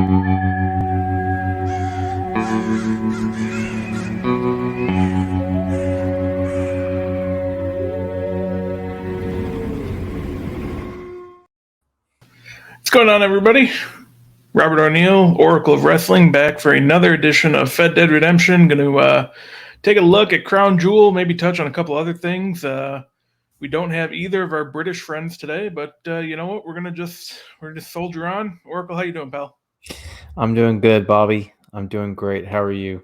What's going on, everybody? Robert O'Neill, Oracle of Wrestling, back for another edition of Fed Dead Redemption. Going to take a look at Crown Jewel, maybe touch on a couple other things. We don't have either of our British friends today, but you know what? We're gonna just soldier on. Oracle, how you doing, pal? I'm doing good, Bobby. I'm doing great. How are you?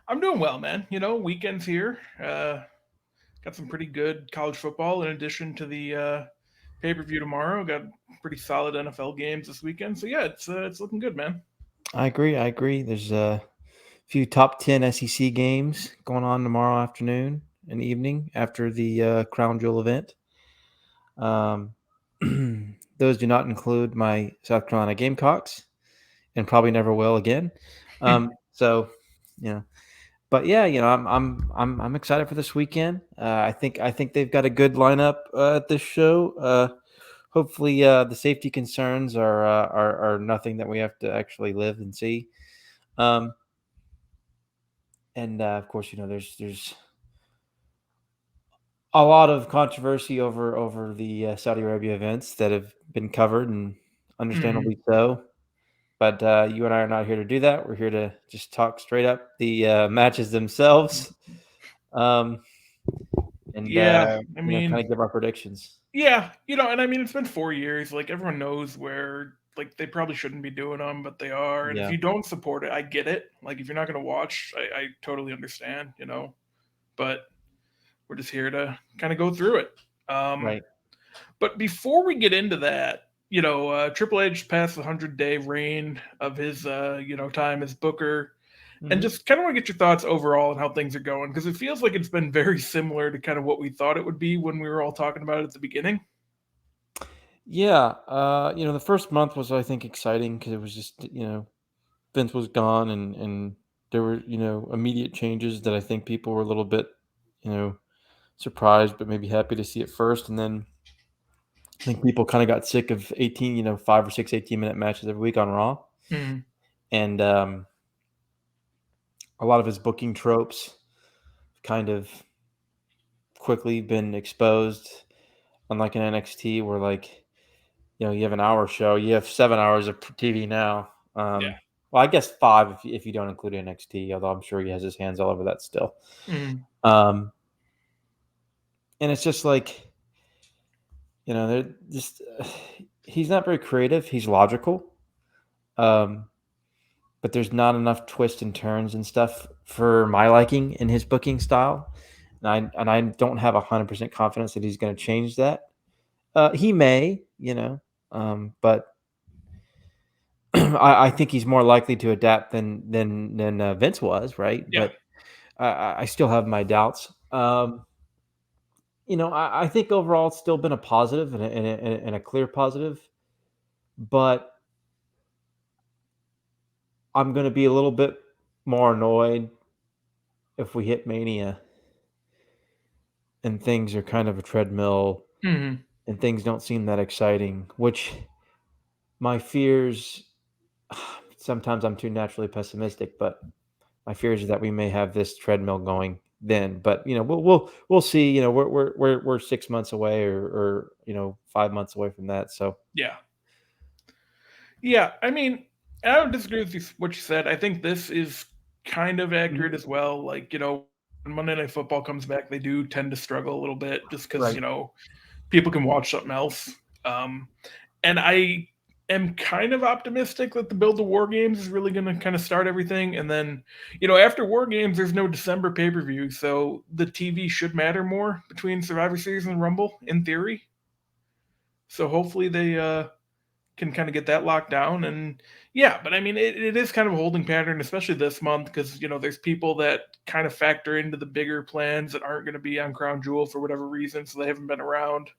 I'm doing well, man. You know, weekend's here. Got some pretty good college football in addition to the pay-per-view tomorrow. Got pretty solid NFL games this weekend. So yeah, it's looking good, man. I agree. There's a few top 10 SEC games going on tomorrow afternoon and evening after the Crown Jewel event. Those do not include my South Carolina Gamecocks, and probably never will again. So, but yeah, I'm excited for this weekend. I think they've got a good lineup at this show. Hopefully, the safety concerns are nothing that we have to actually live and see. And of course, there's a lot of controversy over the Saudi Arabia events that have been covered, and understandably so. But you and I are not here to do that. We're here to just talk straight up the matches themselves, and Yeah, I kind mean, of give our predictions. yeah, and I mean, it's been 4 years. Like everyone knows where like they probably shouldn't be doing them, but they are. And if Yeah, you don't support it, I get it. Like if you're not going to watch, I totally understand. But we're just here to kind of go through it. Um, right. but before we get into that, Triple H passed the 100-day reign of his time as Booker. And Mm-hmm. just kind of want to get your thoughts overall on how things are going, because it feels like it's been very similar to kind of what we thought it would be when we were all talking about it at the beginning. Yeah, the first month was, I think, exciting because it was just, Vince was gone, and there were, immediate changes that I think people were a little bit, surprised, but maybe happy to see at first. And then I think people kind of got sick of 5 or 6 18-minute matches every week on Raw. Mm. And a lot of his booking tropes kind of quickly been exposed, unlike in NXT where, like, you have an hour show, you have 7 hours of TV now. Yeah. Well, I guess 5 if you don't include NXT, although I'm sure he has his hands all over that still. Mm. And it's just like, they're just he's not very creative. He's logical, but there's not enough twists and turns and stuff for my liking in his booking style, and I don't have 100% confidence that he's going to change that. He may, but I think he's more likely to adapt than Vince was, right? Yeah. But I still have my doubts. I think overall it's still been a positive and a clear positive, but I'm going to be a little bit more annoyed if we hit Mania and things are kind of a treadmill Mm. and things don't seem that exciting, which my fears, sometimes I'm too naturally pessimistic, but my fears is that we may have this treadmill going then. But we'll see. We're 6 months away or 5 months away from that. So Yeah. Yeah. I mean, I don't disagree with what you said. I think this is kind of accurate as well. Like, when Monday Night Football comes back, they do tend to struggle a little bit just because, right, people can watch something else. And I am kind of optimistic that the build to War Games is really going to kind of start everything. And then, after War Games, there's no December pay-per-view, so the TV should matter more between Survivor Series and Rumble, in theory. So hopefully they can kind of get that locked down. And yeah, but I mean, it is kind of a holding pattern, especially this month, because, there's people that kind of factor into the bigger plans that aren't going to be on Crown Jewel for whatever reason, so they haven't been around.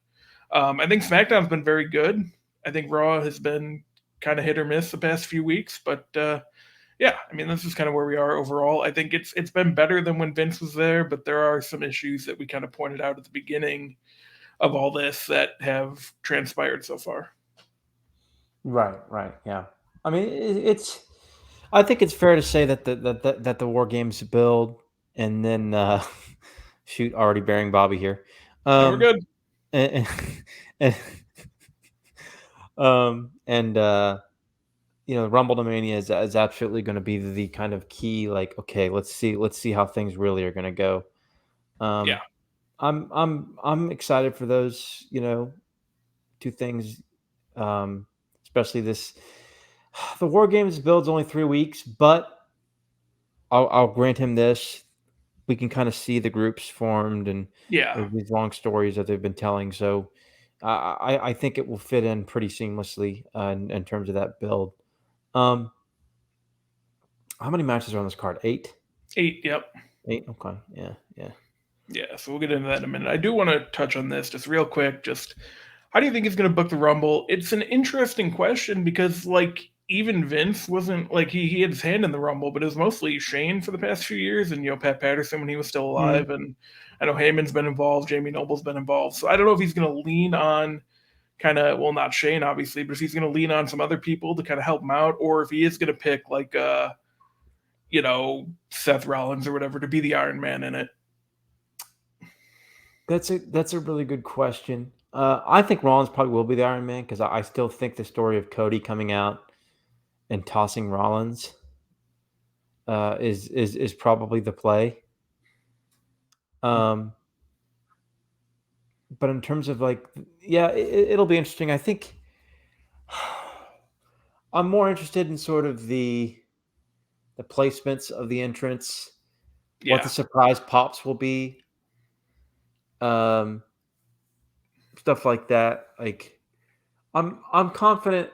I think SmackDown's been very good. I think Raw has been kind of hit or miss the past few weeks, but yeah, I mean, this is kind of where we are overall. I think it's been better than when Vince was there, but there are some issues that we kind of pointed out at the beginning of all this that have transpired so far. right, yeah. I mean, it's. I think it's fair to say that the War Games build, and then shoot, already bearing Bobby here. No, we're Um, good. and, and, and Rumble Mania is absolutely going to be the kind of key. Like, okay, let's see how things really are going to go. Yeah. Um, I'm excited for those, two things. Um, especially this. The War Games build's only 3 weeks, but I'll grant him this. We can kind of see the groups formed and Yeah. these long stories that they've been telling. So I think it will fit in pretty seamlessly in terms of that build. Um, how many matches are on this card? 8? 8. Yep. 8. Okay. Yeah. Yeah. Yeah. So we'll get into that in a minute. I do want to touch on this just real quick. Just how do you think he's going to book the Rumble? It's an interesting question because, like, even Vince wasn't like he had his hand in the Rumble, but it was mostly Shane for the past few years, and Pat Patterson when he was still Mhm. alive, and I know Heyman's been involved, Jamie Noble's been involved, so I don't know if he's going to lean on kind of well, not Shane obviously, but if he's going to lean on some other people to kind of help him out, or if he is going to pick like Seth Rollins or whatever to be the Iron Man in it. That's a really good question. I think Rollins probably will be the Iron Man because I still think the story of Cody coming out and tossing Rollins is probably the play. Um, but in terms of like, yeah, it'll be interesting. I think I'm more interested in sort of the placements of the entrance, what the Yeah. surprise pops will be, um, stuff like that. Like, I'm confident.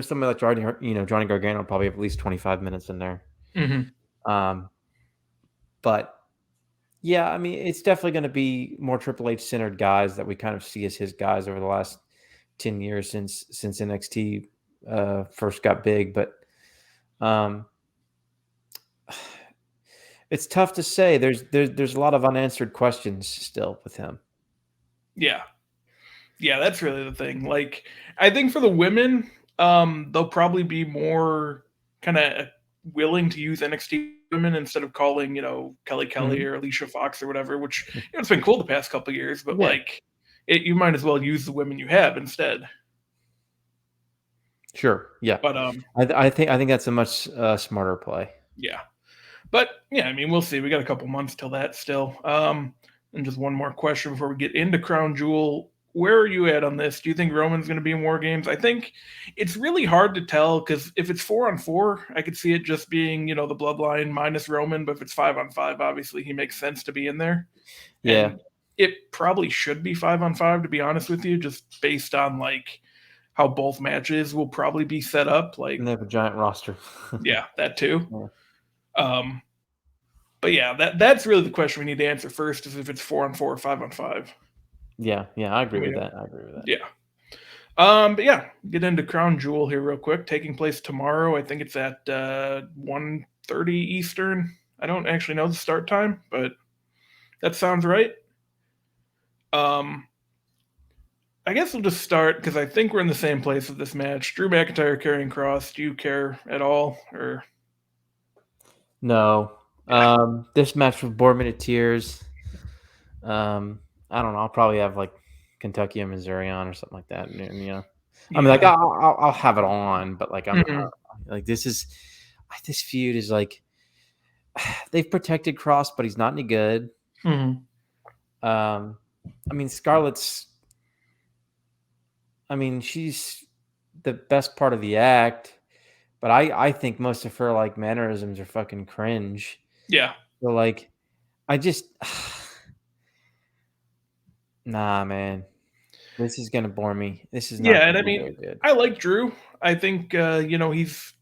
Somebody like Johnny Gargano will probably have at least 25 minutes in there. Hmm. Um, but yeah, I mean, it's definitely going to be more Triple H centered guys that we kind of see as his guys over the last 10 years since NXT first got big. But um, it's tough to say. There's a lot of unanswered questions still with him. Yeah. Yeah, that's really the thing. Like, I think for the women, they'll probably be more kind of willing to use NXT women instead of calling, Kelly Kelly Mhm. or Alicia Fox or whatever, which it's been cool the past couple of years, but Yeah, like, you might as well use the women you have instead. sure. Yeah, But I think that's a much smarter play. yeah. But yeah, I mean, we'll see. We got a couple months till that still. And just one more question before we get into Crown Jewel. Where are you at on this? Do you think Roman's going to be in War Games? I think it's really hard to tell because if it's 4-on-4, I could see it just being, the Bloodline minus Roman. But if it's 5-on-5, obviously he makes sense to be in there. Yeah, And it probably should be 5-on-5, to be honest with you, just based on like how both matches will probably be set up. and Like, they have a giant roster. yeah, that too. Yeah, Um, but yeah, that's really the question we need to answer first: is if it's 4-on-4 or 5-on-5. yeah. I agree We with know. that. I agree with that. Yeah. But yeah, get into Crown Jewel here real quick. Taking place tomorrow. I think it's at 1:30 Eastern. I don't actually know the start time, but that sounds right. Um, I guess we'll just start because I think we're in the same place with this match. Drew McIntyre carrying Cross. Do you care at all? Or No, yeah, this match will bore me to tears. Um, I don't know. I'll probably have like Kentucky and Missouri on or something like that. And I mean, like yeah. I'll have it on, but like Hmm. like this feud is like they've protected Cross, but he's not any good. Hmm. Um, I mean, Scarlett's. I mean, she's the best part of the act, but I think most of her like mannerisms are fucking cringe. Yeah. So like, I just nah, man. This is gonna bore me. This is not Yeah, and gonna I be mean, very good. I like Drew. I think he's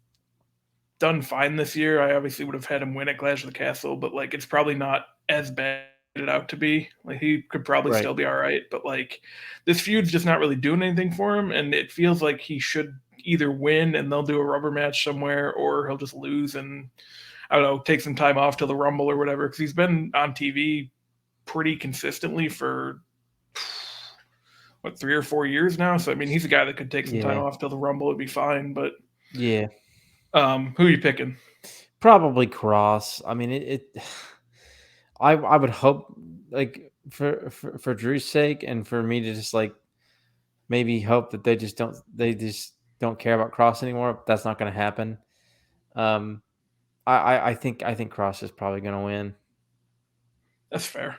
done fine this year. I obviously would have had him win at Clash of the Castle, but like it's probably not as bad as it out to be. Like he could probably Right. still be all right, but like this feud's just not really doing anything for him, and it feels like he should either win and they'll do a rubber match somewhere, or he'll just lose and I don't know, take some time off till the Rumble or whatever. Because he's been on TV pretty consistently for what 3 or 4 years now. So I mean, he's a guy that could take some time Yeah. off till the Rumble would be fine, but. Yeah, Who are you picking? probably Cross. I mean, I would hope like for Drew's sake and for me to just like maybe hope that they just don't care about Cross anymore. That's not going to happen. Um, I think Cross is probably going to win. That's fair.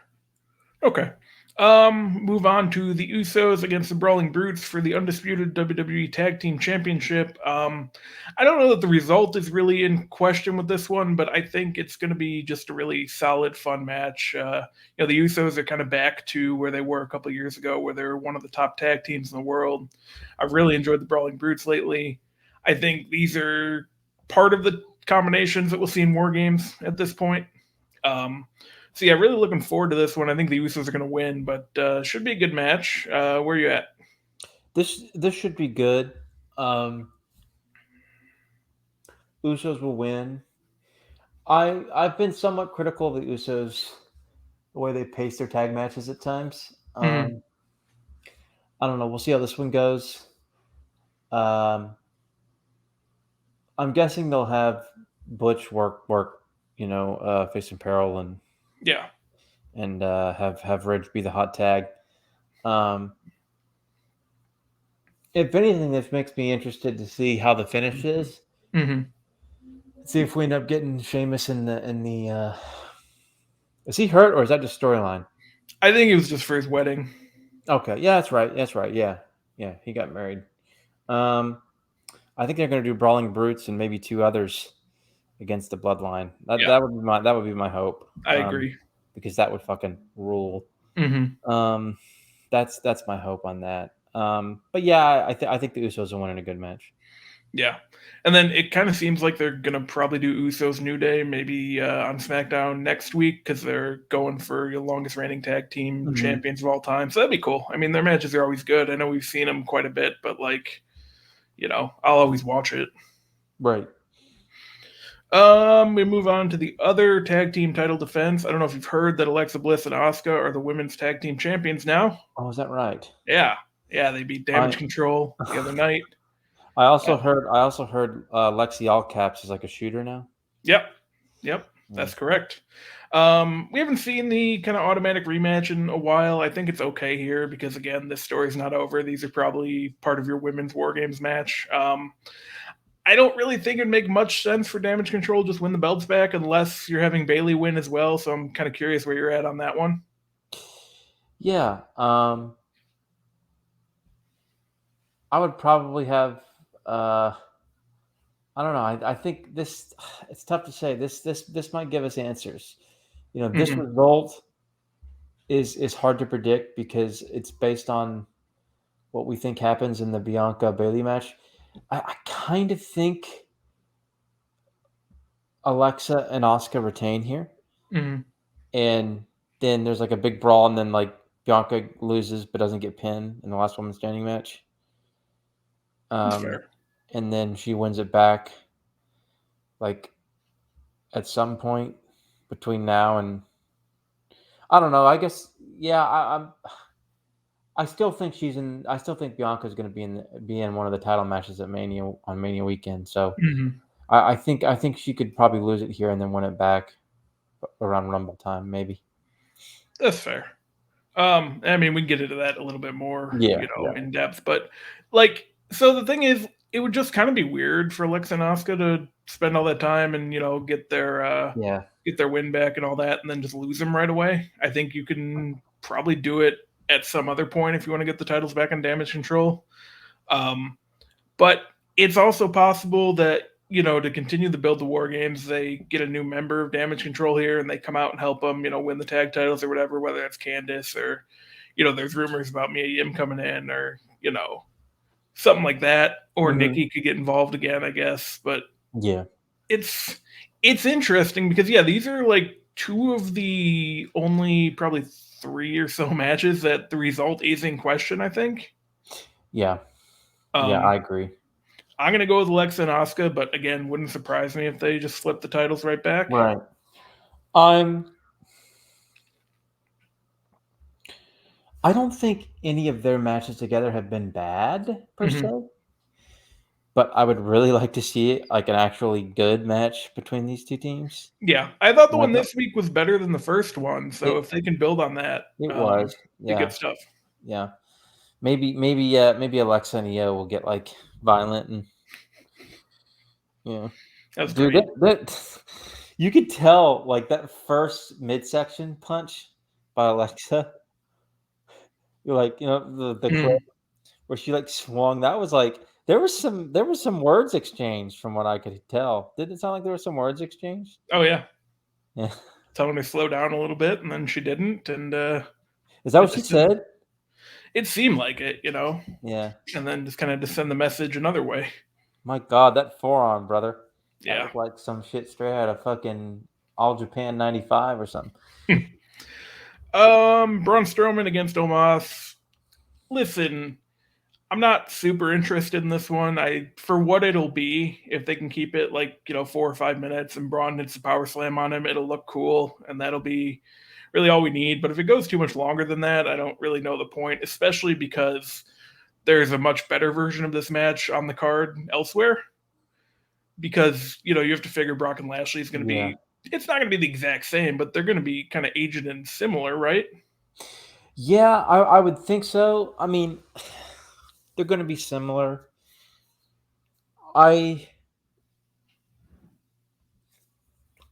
Okay. Move on to the Usos against the Brawling Brutes for the undisputed WWE Tag Team Championship. I don't know that the result is really in question with this one, but I think it's going to be just a really solid, fun match. The Usos are kind of back to where they were a couple years ago, where they were one of the top tag teams in the world. I've really enjoyed the Brawling Brutes lately. I think these are part of the combinations that we'll see in War Games at this point. Um, so yeah, really looking forward to this one. I think the Usos are going to win, but should be a good match. Where are you at? This should be good. Um, Usos will win. I've been somewhat critical of the Usos the way they pace their tag matches at times. Mhm. I don't know. We'll see how this one goes. Um, I'm guessing they'll have Butch work, face and peril Yeah. and have Ridge be the hot tag. Um, if anything, this makes me interested to see how the finish is. Hmm. See if we end up getting Sheamus in the. Is he hurt or is that just storyline? I think it was just for his wedding. Okay, yeah, that's right. That's right. Yeah, yeah, he got married. Um, I think they're going to do Brawling Brutes and maybe two others against the Bloodline. That Yeah, that would be my hope. I agree. Because that would fucking rule. Hmm. Um, that's my hope on that. But yeah, I think the Usos will win in a good match. Yeah, and then it kind of seems like they're gonna probably do Usos New Day maybe on SmackDown next week because they're going for the longest reigning tag team Hmm. champions of all time. So that'd be cool. I mean, their matches are always good. I know we've seen them quite a bit, but like, I'll always watch it. Right. We move on to the other tag team title defense. I don't know if you've heard that Alexa Bliss and Asuka are the women's tag team champions now. Oh, is that right? Yeah, yeah, they beat Damage I Control the other night. I Uh, also heard Lexi All Caps is like a shooter now. yep, yep, Yeah. that's correct. We haven't seen the kind of automatic rematch in a while. I think it's okay here because again, this story's not over. These are probably part of your women's War Games match. I don't really think it'd make much sense for Damage Control just win the belts back unless you're having Bailey win as well. So I'm kind of curious where you're at on that one. Yeah. I would probably have. I don't know. I think this. It's tough to say. This might give us answers. This Hmm. result is hard to predict because it's based on what we think happens in the Bianca Bailey match. I kind of think Alexa and Asuka retain here, Hmm. and then there's like a big brawl, and then like Bianca loses but doesn't get pinned in the last woman standing match. That's Um, fair. and then she wins it back like at some point between now and I don't know. I guess yeah. I still think she's in. I still think Bianca's going to be in one of the title matches at Mania on Mania weekend. So Hmm. I think she could probably lose it here and then win it back around Rumble time, maybe. That's fair. I mean, we can get into that a little bit more, Yeah, yeah, in depth, but like, so the thing is, it would just kind of be weird for Alexa and Asuka to spend all that time and yeah. get their win back and all that, and then just lose them right away. I think you can probably do it at some other point if you want to get the titles back on Damage Control. Um, but it's also possible that to continue the build the war games, they get a new member of Damage Control here, and they come out and help them, win the tag titles or whatever. Whether that's Candice or, there's rumors about Mia Yim coming in, or something like that, or Hmm. Nikki could get involved again, I guess. But Yeah, it's it's interesting because yeah, these are like two of the only probably three or so matches that the result is in question. I think. yeah, yeah. I Um, agree. I'm gonna go with Alexa and Asuka, but again, wouldn't surprise me if they just flip the titles right back. Right. I'm. I don't think any of their matches together have been bad per Hmm. se. but I would really like to see like an actually good match between these two teams. Yeah, I thought the And I one thought this week was better than the first one, so it if they can build on that, it was, be good yeah, stuff. yeah. Maybe Alexa and Io will get like violent and yeah, That's dude. great. That you could tell like that first midsection punch by Alexa. You're like the clip Mm. where she like swung. That was like there was some words exchanged from what I could tell. Didn't it sound like there was some words exchanged? Oh yeah, Yeah. telling her to slow down a little bit, and then she didn't, and Is that it what she just didn't. said? It seemed like it, Yeah. and then just kind of to send the message another way. My God, that forearm, brother. That Yeah. looked like some shit straight out of fucking All Japan '95 or something. Braun Strowman against Omos. Listen, I'm not super interested in this one. For what it'll be, if they can keep it like 4 or 5 minutes and Braun hits the power slam on him, it'll look cool, and that'll be really all we need. But if it goes too much longer than that, I don't really know the point, especially because there's a much better version of this match on the card elsewhere. Because you have to figure Brock and Lashley is going to Yeah. be. It's not going to be the exact same, but they're going to be kind of aged and similar, right? Yeah, I would think so. I mean, they're going to be similar. I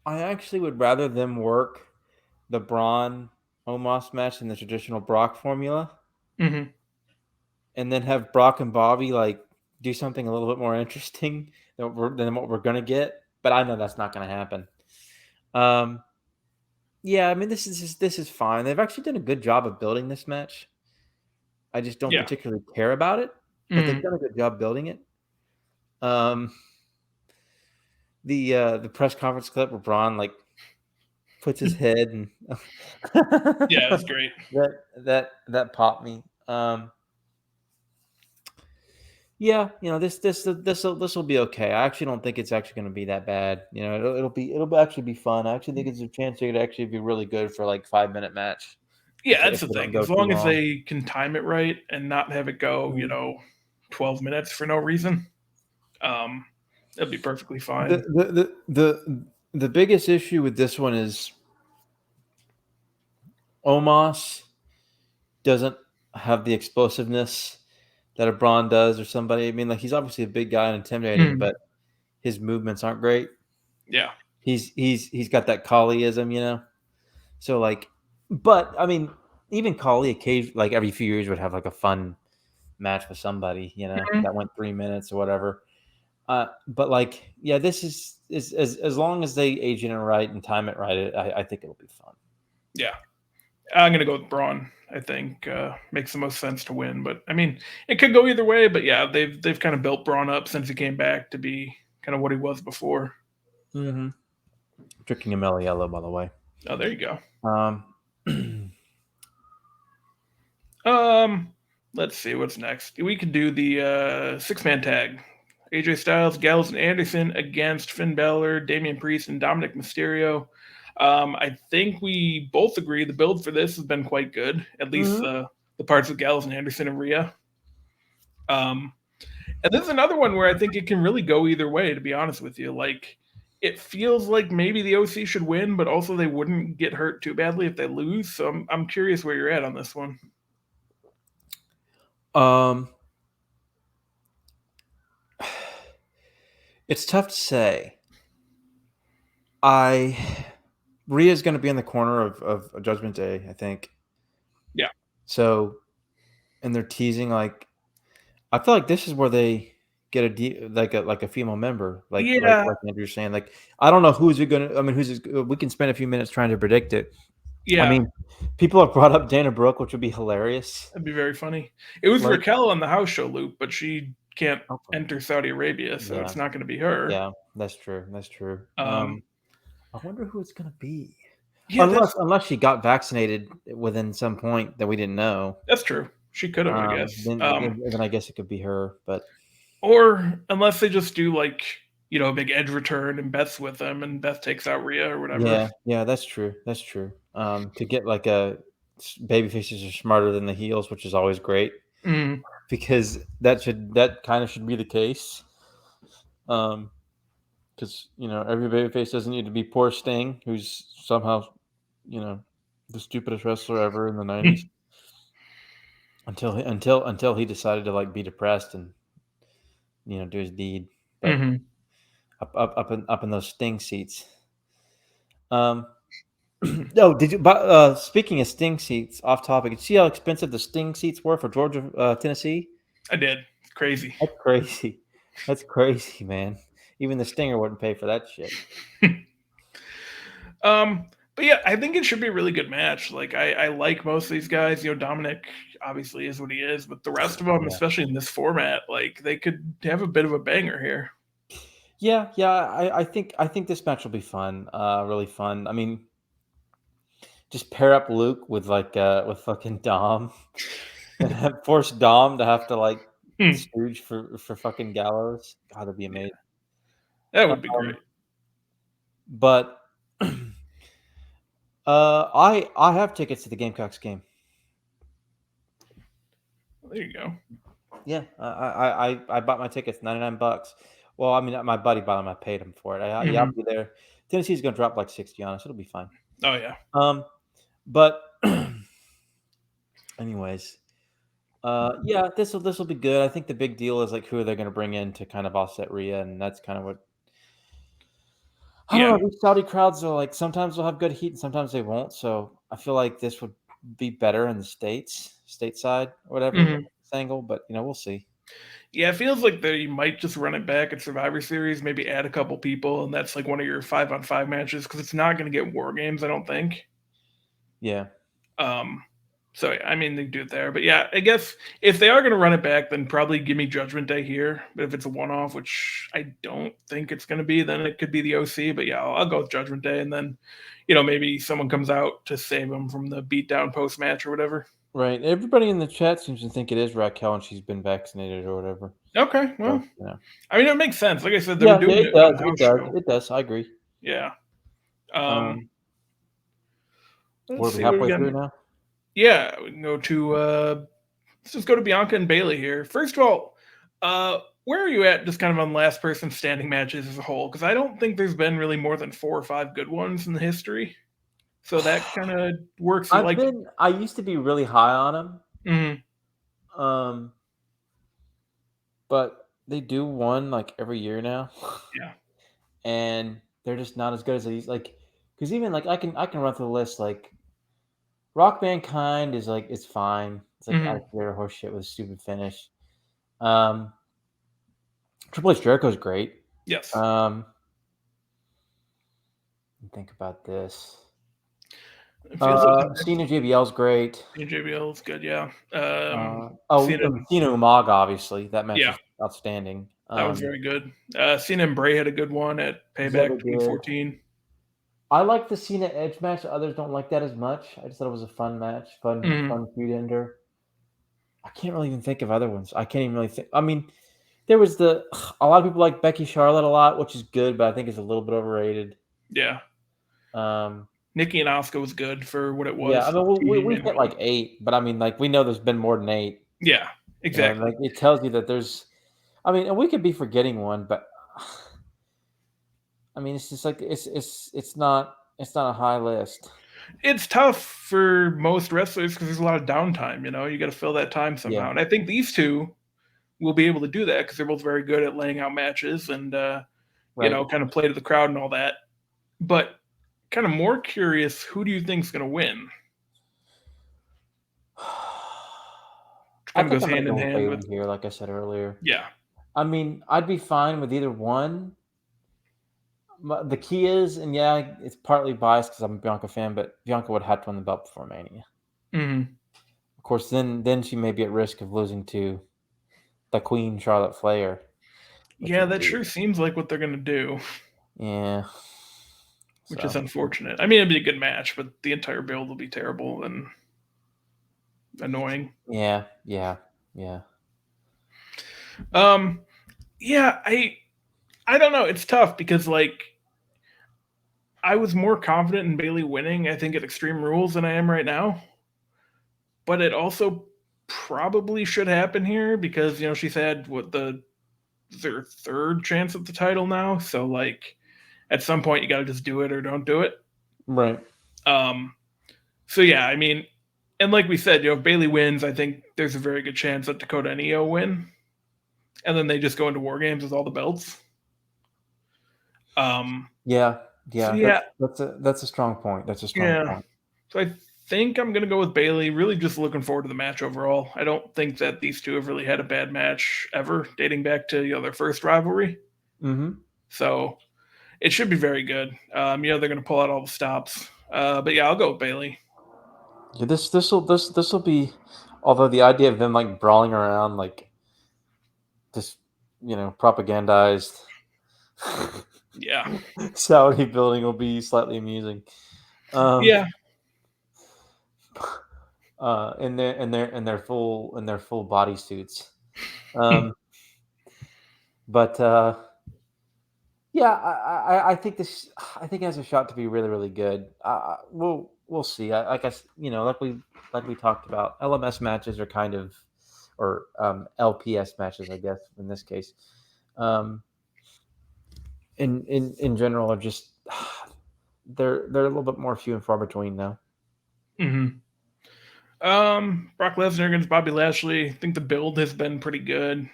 I actually would rather them work the Braun Omos match in the traditional Brock formula, Hmm. and then have Brock and Bobby like do something a little bit more interesting than what we're gonna get. But I know that's not gonna happen. Um, yeah, I mean this is fine. They've actually done a good job of building this match. I just don't Yeah. particularly care about it, but they've Hmm. done a good job building it. Um, the press conference clip where Braun like puts his head and Yeah, it's great. that popped me. Yeah, this will be okay. I actually don't think it's actually going to be that bad. It'll actually be fun. I actually think it's a chance it could actually be really good for like 5 minute match Yeah, if that's the they don't thing. go As too long as long. they can time it right and not have it go, Mhm. 12 minutes for no reason, um, it'll be perfectly The, fine. the the the the biggest issue with this one is Omos doesn't have the explosiveness that a Braun does or somebody. I mean, like he's obviously a big guy and intimidating, Mm, but his movements aren't great. yeah. He's got that Kaliism. So like, but I mean, even Kali occasionally, like every few years, would have like a fun match with somebody, Mhm. that went 3 minutes or whatever. But like, yeah, this is as long as they age it right and time it right, I think it'll be fun. Yeah. I'm going to go with Braun. I think makes the most sense to win. But I mean, it could go either way. But yeah, they've kind of built Braun up since he came back to be kind of what he was before. Mm-hmm. Drinking a Meliello, by the way. Oh, there you go. Um, Um, let's see what's next. We could do the 6-man tag. AJ Styles, Gallows, and Anderson against Finn Balor, Damian Priest, and Dominic Mysterio. I think we both agree the build for this has been quite good. At least mhm. the parts with Gallows and Anderson and Rhea. Um, and this is another one where I think it can really go either way. To be honest with you, like it feels like maybe the OC should win, but also they wouldn't get hurt too badly if they lose. So I'm curious where you're at on this one. um, it's tough to say. Rhea's going to be in the corner of Judgment Day, I think. Yeah. So, and they're teasing like I feel like this is where they get like a female member, like like Yeah, like Andrew's saying. Like I don't know who's it gonna. I mean, we can spend a few minutes trying to predict it. I yeah. mean, people have brought up Dana Brooke, which would be hilarious. That'd be very funny. It was Like, Raquel on the house show loop, but she can't okay, enter Saudi Arabia, so yeah, it's not going to be her. yeah, that's true. That's true. Um, I wonder who it's gonna be. yeah, Unless she got vaccinated within some point that we didn't know. that's true. She could have, I guess. Then I guess it could be her. But Or unless they just do like a big edge return and Beth's with them, and Beth takes out Rhea or whatever. yeah, that's true. That's true. To get like baby faces are smarter than the heels, which is always great Mm, because that kind of should be the case. Because every babyface doesn't need to be poor Sting, who's somehow you know the stupidest wrestler ever in the '90s until he decided to like be depressed and do his deed. But Hmm. up in those Sting seats. Um, no, did you? But speaking of Sting seats, off topic. Did you see how expensive the Sting seats were for Georgia, Tennessee? I did. It's crazy. That's crazy. That's crazy, man. Even the Stinger wouldn't pay for that shit. um, but yeah, I think it should be a really good match. Like I like most of these guys. Dominic obviously is what he is, but the rest of them, Yeah. especially in this format, like they could have a bit of a banger here. Yeah. I think this match will be fun. Really fun. I mean, just pair up Luke with fucking Dom and force Dom to have to like Hmm. stooge for fucking Gallows. God, that'd be Yeah, amazing. that would be great. But I have tickets to the Gamecocks game. There you go. Yeah, I bought my tickets, $99. Well, I mean, my buddy bought them. I paid him for it. Yeah, I'll Hmm. be there. Tennessee's gonna drop like 60 on us. It'll be fine. Oh yeah. But anyways, yeah, this will be good. I think the big deal is like who are they gonna bring in to kind of offset Rhea, and that's kind of what I don't Yeah. know. These Saudi crowds are like sometimes they'll have good heat and sometimes they won't. So I feel like this would be better in the stateside, or whatever Hmm. this angle. But we'll see. Yeah, it feels like they might just run it back at Survivor Series, maybe add a couple people, and that's like one of your 5-on-5 matches because it's not going to get War Games, I don't think. Yeah. Um, so I mean they do it there, but yeah, I guess if they are going to run it back, then probably give me Judgment Day here. But if it's a one-off, which I don't think it's going to be, then it could be the OC. But yeah, I'll go with Judgment Day, and then maybe someone comes out to save them from the beatdown post match or whatever. Right. Everybody in the chat seems to think it is Raquel and she's been vaccinated or whatever. Okay, well, So, I mean it makes sense. Like I said, they were yeah, yeah, doing it it on does. a It house does. show. It does. I agree. Yeah. Um, Um, let's what are we see what we halfway got. through now? Yeah, we can go to let's just go to Bianca and Bailey here. First of all, where are you at just kind of on last person standing matches as a whole? Because I don't think there's been really more than 4 or 5 good ones in the history. So that kind of works like I used to be really high on them. mhm, Um, but they do one like every year now. yeah. And they're just not as good as these. Like, because even like I can run through the list. Like, Rock Mankind is like it's fine. It's like Mhm, attitude horse shit with a stupid finish. Um, Triple H Jericho's great. yes. Um, think about this. It feels like the next Cena JBL's great. JBL is good, yeah. Cena, Cena Umaga, obviously that match yeah, was outstanding. that was very good. Cena and Bray had a good one at Yeah, they Payback did. 2014. I like the Cena Edge match. Others don't like that as much. I just thought it was a fun match, Mhm, fun feud ender. I can't really even think of other ones. I can't even really think. I mean, there was a lot of people like Becky Charlotte a lot, which is good, but I think it's a little bit overrated. yeah. Um, Nikki and Asuka was good for what it yeah, was. I mean, TV we've main hit event. like 8, but I mean, like we know there's been more than 8. Yeah, exactly. Like it tells you that there's. I mean, and we could be forgetting one, but I mean, it's just like it's not a high list. It's tough for most wrestlers because there's a lot of downtime. You got to fill that time Yeah, somehow, and I think these two will be able to do that because they're both very good at laying out matches and right. kind of play to the crowd and all that. But kind of more curious, who do you think's going to win? Which I kind of think goes I'm gonna hand in go with hand with Bailey here, like I said earlier. yeah. I mean, I'd be fine with either one. The key is, and yeah, it's partly biased because I'm a Bianca fan, but Bianca would have to win the belt before Mania. Hmm. Of course, then she may be at risk of losing to the Queen Charlotte Flair, which Yeah, would that be sure seems like what they're going to do, yeah. which is So unfortunate. I mean, it'd be a good match, but the entire build will be terrible and annoying. yeah. Um, yeah, I don't know. It's tough because like I was more confident in Bailey winning, I think, at Extreme Rules than I am right now. But it also probably should happen here because she's had what the their third chance at the title now. So like at some point you got to just do it or don't do it. Right. Um, so yeah, I mean, and like we said, if Bailey wins, I think there's a very good chance that Dakota and Io win, and then they just go into War Games with all the belts. Yeah, So yeah, yeah, that's a strong point. That's a strong yeah. point. So I think I'm gonna go with Bailey. Really, just looking forward to the match overall. I don't think that these two have really had a bad match ever, dating back to their first rivalry. Mm-hmm. So it should be very good. They're gonna pull out all the stops. But yeah, I'll go with Bailey. Yeah, this will be. Although the idea of them like brawling around, like just propagandized Yeah, Saudi building will be slightly amusing. Um, yeah. in their full body suits. Um, but yeah, I think this. I think it has a shot to be really, really good. We'll see. I guess like we talked about, LMS matches are kind of, or LPS matches, I guess in this case, in general are just they're a little bit more few and far between now. hmm Brock Lesnar against Bobby Lashley. I think the build has been pretty good.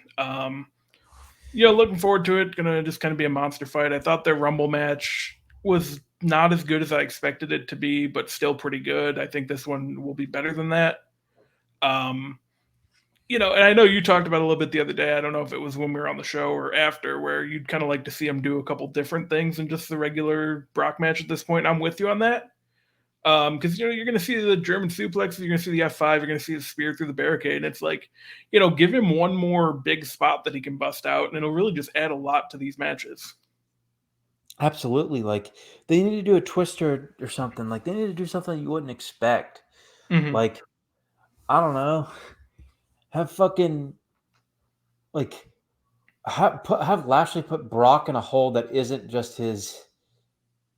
Looking forward to it. Gonna just kind of be a monster fight. I thought their Rumble match was not as good as I expected it to be, but still pretty good. I think this one will be better than that. Um, and I know you talked about it a little bbit the other day. I don't know if it was when we were on the show or after, where you'd kind of like to see him do a couple different things than just the regular Brock match at this point. I'm with you on that. Because you're going to see the German suplex, you're going to see the F5, you're going to see the spear through the barricade, and it's like, give him one more big spot that he can bust out, and it'll really just add a lot to these matches. Absolutely, like they need to do a twister or something. Like they need to do something you wouldn't expect. Mm-hmm. Like I don't know, have fucking like have Lashley put Brock in a hole that isn't just his.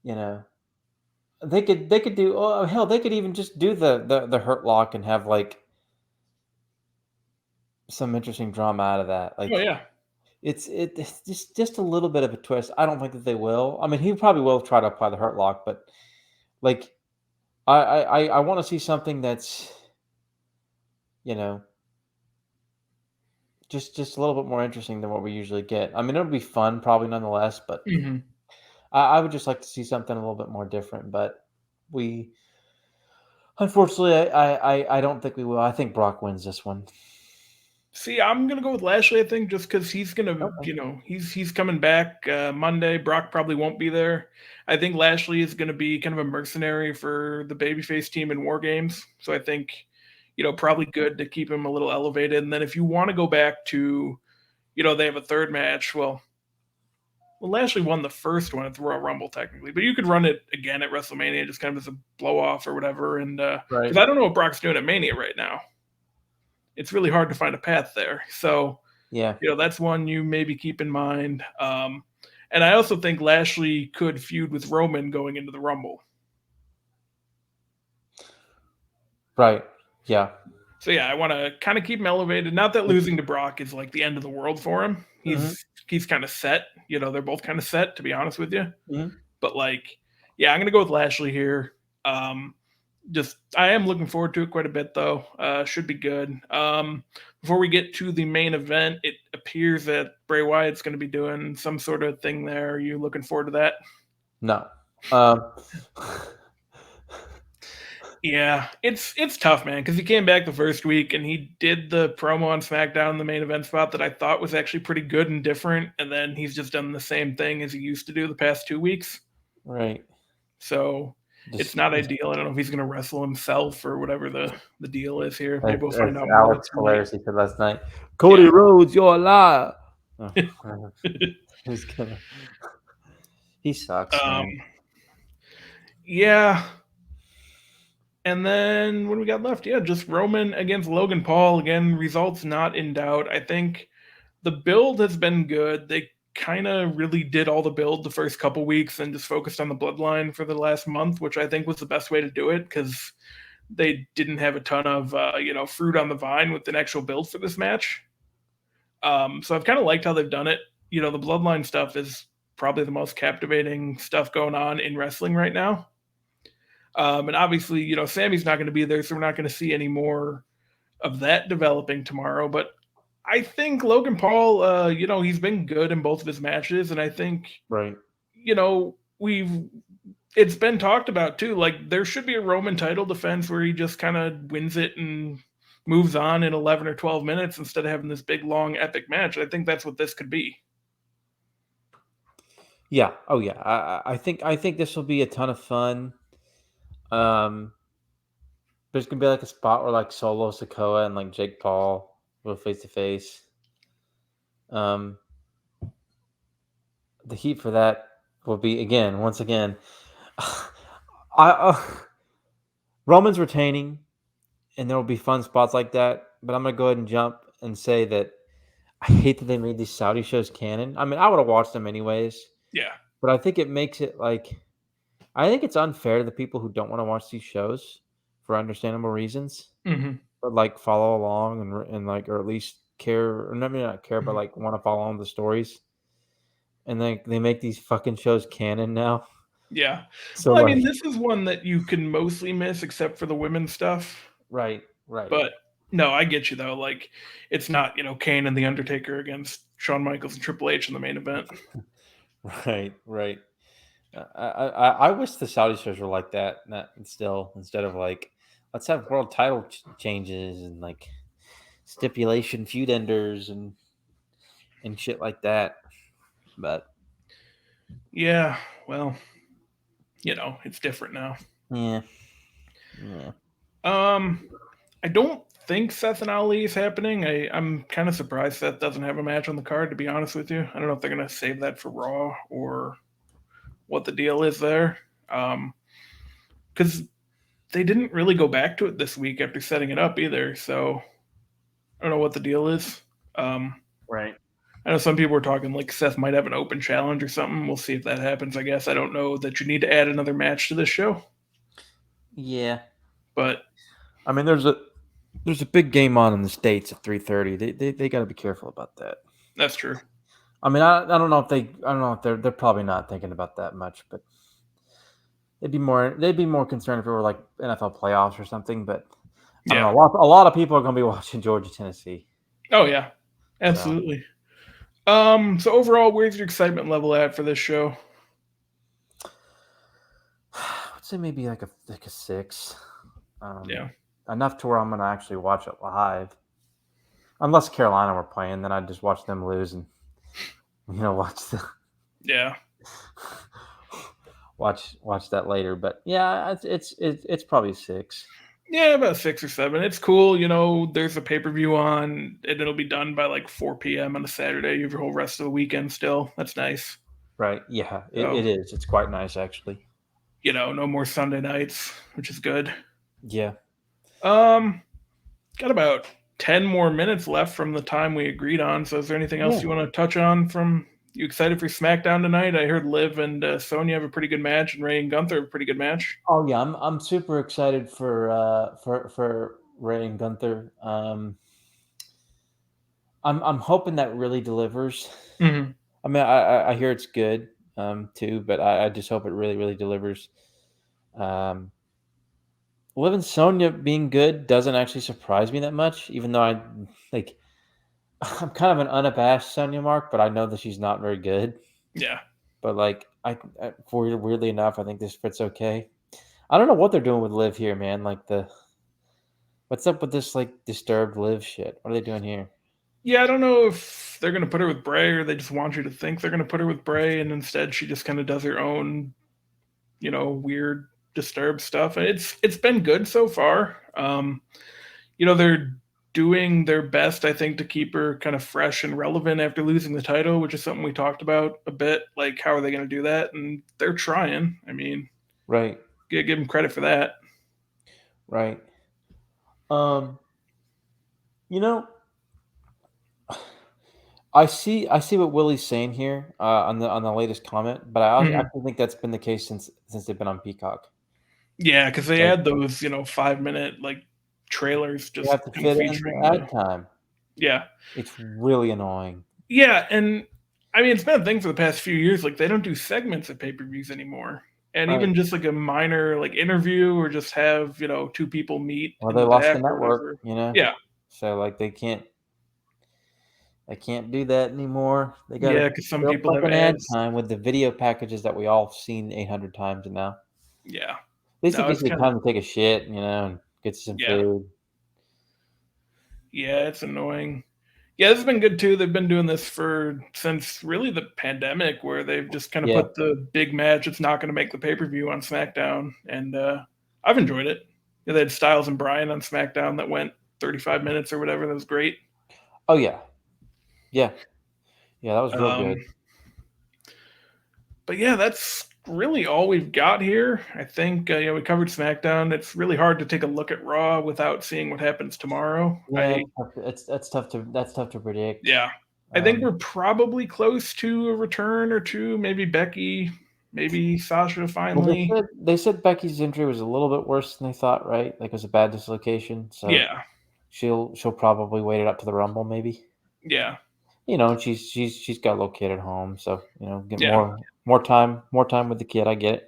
You know, they could do. Oh hell, they could even just do the Hurt Lock and have like some interesting drama out of that. Oh Like yeah. it's just a little bit of a twist. I don't think that they will. I mean, he probably will try to apply the Hurt Lock, but like I want to see something that's you know just a little bit more interesting than what we usually get. I mean, it'll be fun probably nonetheless, but Mm-hmm. I would just like to see something a little bit more different. But we unfortunately I don't think we will. I think Brock wins this one. See, I'm gonna go with Lashley. I think just because he's gonna, Okay. he's coming back Monday. Brock probably won't be there. I think Lashley is gonna be kind of a mercenary for the babyface team in War Games. So I think, probably good to keep him a little elevated. And then if you want to go back to, they have a third match. Well, Lashley won the first one at the Royal Rumble technically, but you could run it again at WrestleMania, just kind of as a blow off or whatever. And Right. because I don't know what Brock's doing at Mania right now, it's really hard to find a path there. So Yeah. that's one you maybe keep in mind. And I also think Lashley could feud with Roman going into the Rumble. Right. Yeah. So yeah, I want to kind of keep him elevated. Not that losing to Brock is like the end of the world for him. Mhm. He's kind of set. They're both kind of set, to be honest with you. Mhm. But like, yeah, I'm gonna go with Lashley here. Just I am looking forward to it quite a bit though. Should be good. Before we get to the main event, it appears that Bray Wyatt's going to be doing some sort of thing there. Are you looking forward to that? No. Um, Yeah, it's tough, man, because he came back the first week and he did the promo on SmackDown, the main event spot that I thought was actually pretty good and different, and then he's just done the same thing as he used to do the past 2 weeks. right. So it's Just, not just ideal. I don't know if he's going to wrestle himself or whatever the deal is here. as, Maybe we'll find as out more Alex tonight. hilariously said last night, Cody Rhodes, you're a liar. Oh, he's gonna. He sucks, um, man. yeah. And then what do we got left? Yeah, just Roman against Logan Paul. Again, results not in doubt. I think the build has been good. They kind of really did all the build the first couple weeks and just focused on the bloodline for the last month, which I think was the best way to do it because they didn't have a ton of fruit on the vine with an actual build for this match. So I've kind of liked how they've done it. the Bloodline stuff is probably the most captivating stuff going on in wrestling right now. And obviously, Sammy's not going to be there, so we're not going to see any more of that developing tomorrow. But I think Logan Paul, he's been good in both of his matches, and I think, Right. We've it's been talked about too. Like there should be a Roman title defense where he just kind of wins it and moves on in 11 or 12 minutes instead of having this big long epic match. I think that's what this could be. Yeah. Oh yeah. I think this will be a ton of fun. Um, there's gonna be like a spot where like Solo Sikoa and like Jake Paul go face to face. The heat for that will be once again. I Roman's retaining, and there will be fun spots like that. But I'm gonna go ahead and jump and say that I hate that they made these Saudi shows canon. I mean, I would have watched them anyways, Yeah. but I think it makes it like I think it's unfair to the people who don't want to watch these shows for understandable reasons, Mm-hmm. but like follow along and like or at least care or maybe not care, but Mm-hmm. like want to follow on the stories. And then they make these fucking shows canon now. Yeah. So Well, I mean, like, this is one that you can mostly miss except for the women's stuff. right, right, But no, I get you though. Like, it's not Kane and the Undertaker against Shawn Michaels and Triple H in the main event. right, right. I wish the Saudi shows were like that. Not still instead of like, let's have world title changes and like stipulation feud enders and shit like that. But Yeah. Well, it's different now. yeah, yeah, Um, I don't think Seth and Ali is happening. I'm kind of surprised Seth doesn't have a match on the card, to be honest with you. I don't know if they're going to save that for Raw or what the deal is there. Because they didn't really go back to it this week after setting it up either. So I don't know what the deal is. right. I know some people were talking like Seth might have an open challenge or something. We'll see if that happens, I guess. I don't know that you need to add another match to this show. Yeah, But I mean, there's a big game on in the States at 3:30. They got to be careful about that. that's true. I mean, I don't know if they're probably not thinking about that much, but they'd be more concerned if it were like NFL playoffs or something. But I don't Yeah. know. A lot of people are going to be watching Georgia Tennessee. Oh, yeah. So Absolutely. So overall, where's your excitement level at for this show? I would say maybe like a 6. Yeah. Enough to where I'm going to actually watch it live. Unless Carolina were playing, then I'd just watch them lose and watch the Yeah. watch that later. But yeah, it's probably 6. Yeah, about 6 or 7. It's cool. There's a pay-per-view on, and it'll be done by like 4 p.m. on a Saturday. You have your whole rest of the weekend still. That's nice. Right? Yeah, So, it is. It's quite nice actually. no more Sunday nights, which is good. Yeah. Um, got about 10 more minutes left from the time we agreed on. So, is there anything else Yeah. you want to touch on from you excited for SmackDown tonight? I heard Liv and Sonya have a pretty good match, and Ray and Gunther have a pretty good match. Oh yeah, I'm super excited for Ray and Gunther. I'm hoping that really delivers. Mm-hmm. I mean, I hear it's good too, but I just hope it really delivers. Liv and Sonya being good doesn't actually surprise me that much, even though I like. I'm kind of an unabashed Sonya Mark, but I know that she's not very good. Yeah. But like, weirdly enough, I think this fits okay. I don't know what they're doing with Liv here, man. Like what's up with this like disturbed Liv shit? What are they doing here? Yeah, I don't know if they're going to put her with Bray or they just want you to think they're going to put her with Bray, and instead she just kind of does her own, weird, disturbed stuff. And it's been good so far. They're doing their best, I think, to keep her kind of fresh and relevant after losing the title, which is something we talked about a bit. Like, how are they going to do that? And they're trying. I mean, Right, give them credit for that. right. Um, you know, I see what Willie's saying here on the latest comment, but I Mhm. actually think that's been the case since they've been on Peacock. Yeah, because they Like had those, 5-minute like trailers they just have to kind of fit in featuring the ad the time. yeah. It's really annoying. Yeah, and I mean, it's been a thing for the past few years. Like they don't do segments at pay-per-views anymore, and Right. even just like a minor like interview or just have two people meet Well, in they the lost back the or network, whatever. Yeah, so like they can't do that anymore. They got to yeah, because some fill people have fucking ad ads. time with the video packages that we all have seen 800 times now. At Yeah, least it no, gives it's you kind of time to take a shit, and get some yeah, food. yeah, it's annoying. Yeah, this has been good too. They've been doing this for since really the pandemic, where they've just kind of Yeah. put the big match that's not going to make the pay per view on SmackDown, and I've enjoyed it. Yeah, they had Styles and Bryan on SmackDown that went 35 minutes or whatever. That was great. Oh yeah. Yeah. Yeah. That was real Um, good. but yeah, that's really all we've got here. I think we covered SmackDown. It's really hard to take a look at Raw without seeing what happens tomorrow. Yeah. That's tough to predict. Yeah, I think we're probably close to a return or two. Maybe Becky, maybe Sasha Well, finally. they said Becky's injury was a little bit worse than they thought, right? Like it was a bad dislocation, so Yeah, she'll probably wait it up to the Rumble, maybe. yeah, And she's got a little kid at home, so get yeah. more time with the kid. I get it.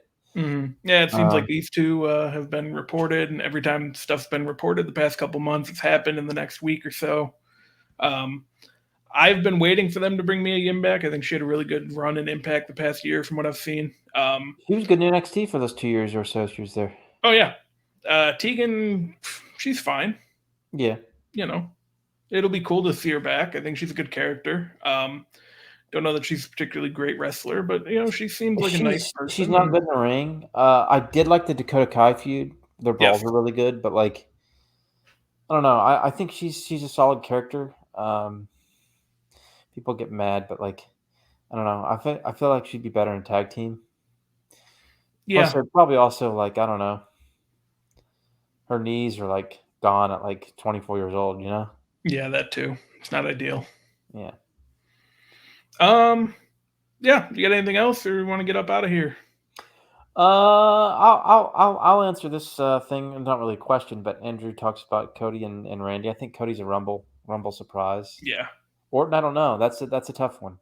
Yeah, it seems like Um, these two have been reported, and every time stuff's been reported the past couple months, it's happened in the next week or so. Um, I've been waiting for them to bring Mia Yim back. I think she had a really good run and impact the past year from what I've seen. she was good in NXT for those 2 years or so she was there. Oh yeah, Tegan, she's fine. Yeah, You know, it'll be cool to see her back. I think she's a good character. Don't know that she's a particularly great wrestler, but she seems like a nice she's person. not And good in the ring. I did like the Dakota Kai feud. Their yes, brawls were really good, but like I don't know. I think she's a solid character. People get mad, but like I don't know. I feel like she'd be better in a tag team. Plus, yeah, they're probably also like I don't know. Her knees are like gone at like 24 years old. yeah, that too. It's not ideal. Yeah. Um, yeah. You got anything else, or you want to get up out of here? I'll answer this thing. Not really a question, but Andrew talks about Cody and Randy. I think Cody's a Rumble surprise, Yeah, or I don't know. That's a tough one.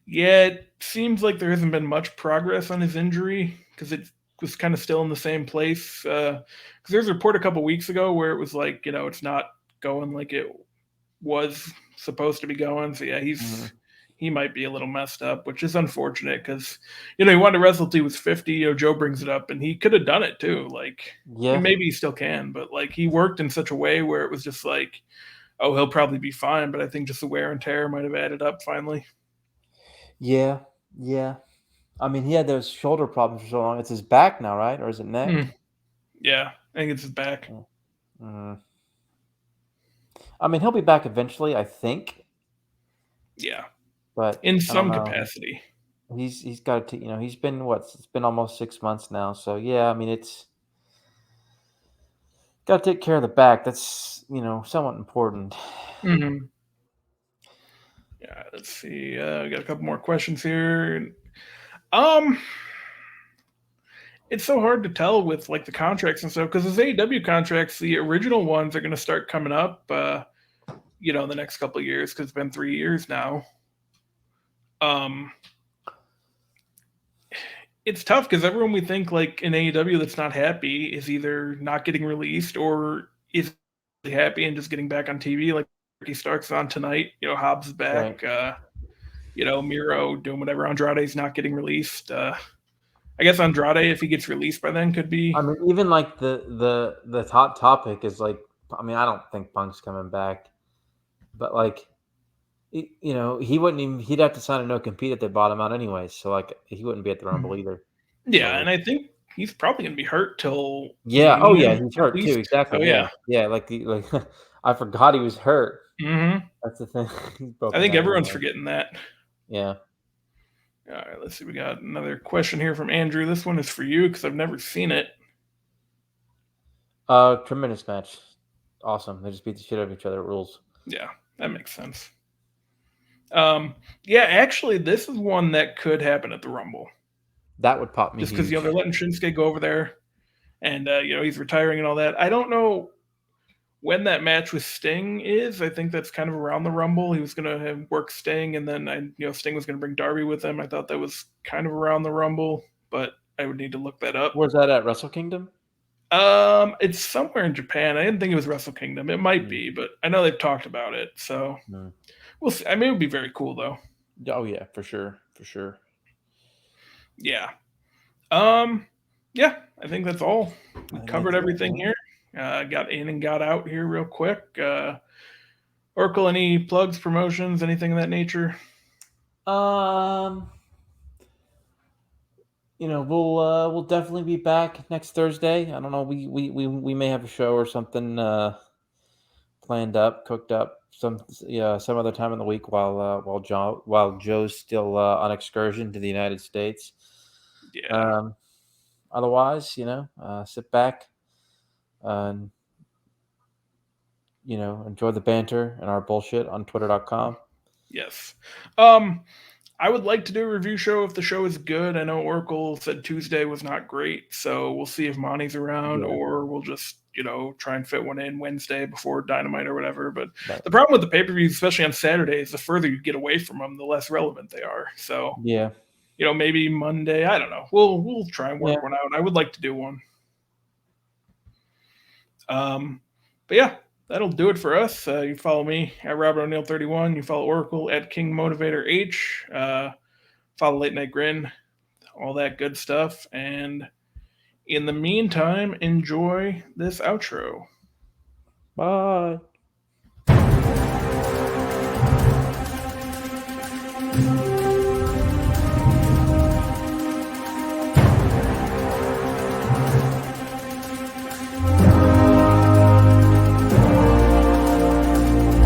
yeah. It seems like there hasn't been much progress on his injury because it was kind of still in the same place. Because there's a report a couple weeks ago where it was like it's not going like it was supposed to be going. So yeah, Hmm. he might be a little messed up, which is unfortunate because he wanted to wrestle till he was 50. Joe brings it up, and he could have done it too. Like, and Yeah, maybe he still can, but like he worked in such a way where it was just like, oh, he'll probably be fine. But I think just the wear and tear might have added up finally. yeah, yeah. I mean, he had those shoulder problems for so long. It's his back now, right, or is it neck? Mm, yeah, I think it's his back. Yeah. Mm. I mean, he'll be back eventually, I think, Yeah, but in I don't some know. capacity. He's got to, he's been what? It's been almost 6 months now. So yeah, I mean, it's got to take care of the back. That's somewhat important. Hmm. Yeah, let's see. We got a couple more questions here. Um, it's so hard to tell with like the contracts and stuff because the AEW contracts, the original ones are going to start coming up, the next couple of years because it's been 3 years now. Um, it's tough because everyone we think like in AEW that's not happy is either not getting released or is really happy and just getting back on TV. Like Ricky Stark's on tonight. Hobbs is Right. back. Miro doing whatever. Andrade's not getting released. I guess Andrade, if he gets released by then, could be. I mean, even like the hot topic is like, I mean, I don't think Punk's coming back, but like, he wouldn't even. He'd have to sign a no compete if they bought him out anyway. So like, he wouldn't be at the Rumble either. So Yeah, like, and I think he's probably going to be hurt till yeah. Oh Mania yeah, he's at hurt too. least. So Exactly. Yeah. yeah. Yeah. Like I forgot he was hurt. Hmm. That's the thing. He's I broken think down everyone's anyway. forgetting that. Yeah. All right, let's see. We got another question here from Andrew. This one is for you because I've never seen it. Tremendous match. Awesome. They just beat the shit out of each other. It rules. Yeah, that makes sense. Yeah, actually, this is one that could happen at the Rumble, That would pop me just because huge. they're letting Shinsuke go over there, and he's retiring and all that. I don't know when that match with Sting is. I think that's kind of around the Rumble. He was going to work Sting, and then Sting was going to bring Darby with him. I thought that was kind of around the Rumble, but I would need to look that up. Where's that at? Wrestle Kingdom? It's somewhere in Japan. I didn't think it was Wrestle Kingdom. It might Mm. be, but I know they've talked about it, so Mm. we'll see. I mean, it would be very cool though. Oh yeah, for sure, for sure. Yeah. Um. Yeah, I think that's all. We I think covered that's it, everything here. Got in and got out here real quick. Oracle, any plugs, promotions, anything of that nature? man. We'll definitely be back next Thursday. I don't know. We may have a show or something planned up, cooked up some other time in the week while Joe's still on excursion to the United States. Yeah. Um, Otherwise, sit back and enjoy the banter and our bullshit on Twitter.com. Yes. I would like to do a review show if the show is good. I know Oracle said Tuesday was not great, so we'll see if Monty's around, Yeah, or we'll just try and fit one in Wednesday before Dynamite or whatever. But but the problem with the pay per views, especially on Saturdays, the further you get away from them, the less relevant they are. So yeah, maybe Monday. I don't know. We'll try and yeah. work one out. I would like to do one. But yeah, that'll do it for us. You follow me at Robert O'Neill 31. You follow Oracle at King Motivator H. Follow Late Night Grin, all that good stuff. And in the meantime, enjoy this outro. Bye.